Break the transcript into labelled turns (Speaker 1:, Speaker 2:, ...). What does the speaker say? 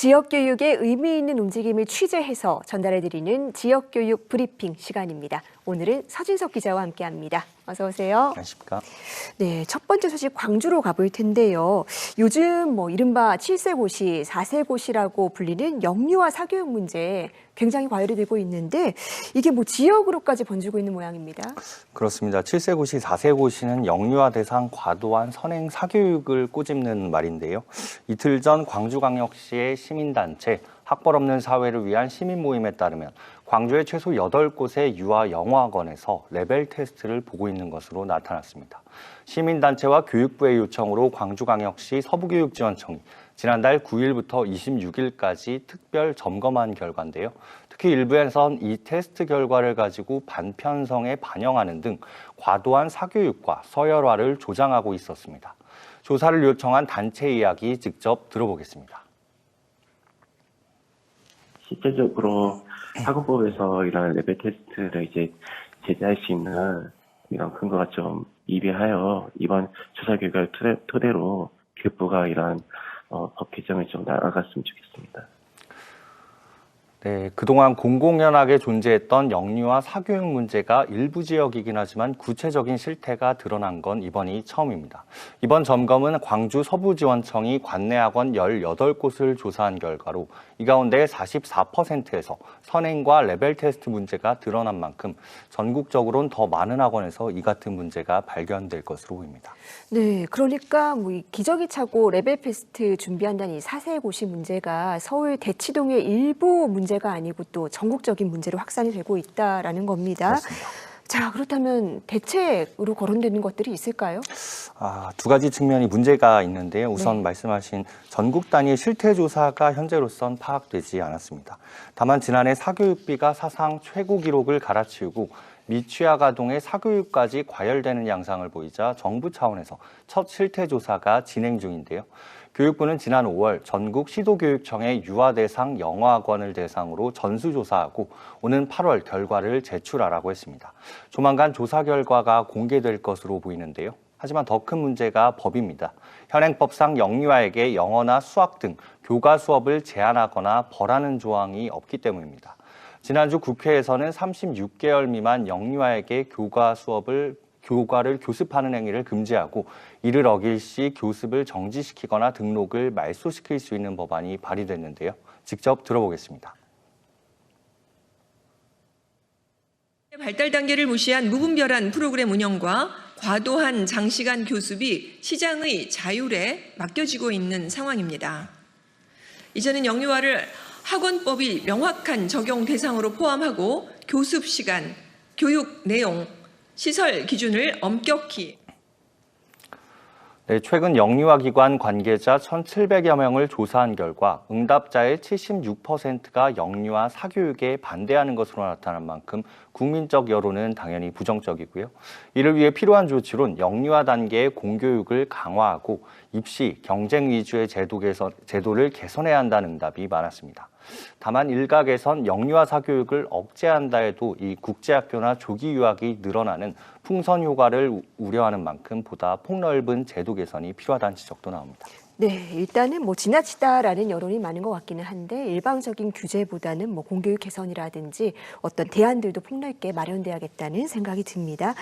Speaker 1: 지역교육의 의미 있는 움직임을 취재해서 전달해드리는 지역교육 브리핑 시간입니다. 오늘은 서진석 기자와 함께합니다. 어서 오세요.
Speaker 2: 안녕하십니까?
Speaker 1: 네, 첫 번째 소식 광주로 가볼 텐데요. 요즘 이른바 7세 고시, 4세 고시라고 불리는 영유아 사교육 문제 굉장히 과열이 되고 있는데 이게 지역으로까지 번지고 있는 모양입니다.
Speaker 2: 그렇습니다. 7세 고시, 4세 고시는 영유아 대상 과도한 선행 사교육을 꼬집는 말인데요. 이틀 전 광주광역시의 시민단체 학벌 없는 사회를 위한 시민 모임에 따르면 광주의 최소 8곳의 유아 영어학원에서 레벨 테스트를 보고 있는 것으로 나타났습니다. 시민단체와 교육부의 요청으로 광주광역시 서부교육지원청이 지난달 9일부터 26일까지 특별 점검한 결과인데요. 특히 일부에선 이 테스트 결과를 가지고 반편성에 반영하는 등 과도한 사교육과 서열화를 조장하고 있었습니다. 조사를 요청한 단체 이야기 직접 들어보겠습니다.
Speaker 3: 실제적으로 학원법에서 이런 레벨 테스트를 제재할 수 있는 이런 근거가 좀 미비하여 이번 조사 결과를 토대로 교육부가 이런 법 개정을 좀 나아갔으면 좋겠습니다.
Speaker 2: 네, 그동안 공공연하게 존재했던 영유아 사교육 문제가 일부 지역이긴 하지만 구체적인 실태가 드러난 건 이번이 처음입니다. 이번 점검은 광주 서부지원청이 관내학원 18곳을 조사한 결과로 이 가운데 44%에서 선행과 레벨 테스트 문제가 드러난 만큼 전국적으로는 더 많은 학원에서 이 같은 문제가 발견될 것으로 보입니다.
Speaker 1: 네, 그러니까 이 기저귀 차고 레벨 테스트 준비한다는 이 4세 고시 문제가 서울 대치동의 일부 문제가 아니고 또 전국적인 문제로 확산이 되고 있다라는 겁니다.
Speaker 2: 그렇습니다.
Speaker 1: 자, 그렇다면 대책으로 거론되는 것들이 있을까요?
Speaker 2: 두 가지 측면이 문제가 있는데요. 우선
Speaker 1: 네.
Speaker 2: 말씀하신 전국 단위 실태 조사가 현재로선 파악되지 않았습니다. 다만 지난해 사교육비가 사상 최고 기록을 갈아치우고 미취학 아동의 사교육까지 과열되는 양상을 보이자 정부 차원에서 첫 실태 조사가 진행 중인데요. 교육부는 지난 5월 전국 시도교육청의 유아 대상 영어학원을 대상으로 전수조사하고 오는 8월 결과를 제출하라고 했습니다. 조만간 조사 결과가 공개될 것으로 보이는데요. 하지만 더 큰 문제가 법입니다. 현행법상 영유아에게 영어나 수학 등 교과 수업을 제한하거나 벌하는 조항이 없기 때문입니다. 지난주 국회에서는 36개월 미만 영유아에게 교과를 교습하는 행위를 금지하고 이를 어길 시 교습을 정지시키거나 등록을 말소시킬 수 있는 법안이 발의됐는데요. 직접 들어보겠습니다.
Speaker 4: 발달 단계를 무시한 무분별한 프로그램 운영과 과도한 장시간 교습이 시장의 자율에 맡겨지고 있는 상황입니다. 이제는 영유아를 학원법이 명확한 적용 대상으로 포함하고 교습 시간, 교육 내용, 시설 기준을 엄격히
Speaker 2: 네, 최근 영유아 기관 관계자 1,700여 명을 조사한 결과 응답자의 76%가 영유아 사교육에 반대하는 것으로 나타난 만큼 국민적 여론은 당연히 부정적이고요. 이를 위해 필요한 조치로는 영유아 단계의 공교육을 강화하고 입시, 경쟁 위주의 제도를 개선해야 한다는 응답이 많았습니다. 다만 일각에선 영유아 사교육을 억제한다 해도 이 국제학교나 조기 유학이 늘어나는 풍선 효과를 우려하는 만큼 보다 폭넓은 제도 개선이 필요하다는 지적도 나옵니다.
Speaker 1: 네, 일단은 지나치다라는 여론이 많은 것 같기는 한데 일방적인 규제보다는 공교육 개선이라든지 어떤 대안들도 폭넓게 마련돼야겠다는 생각이 듭니다.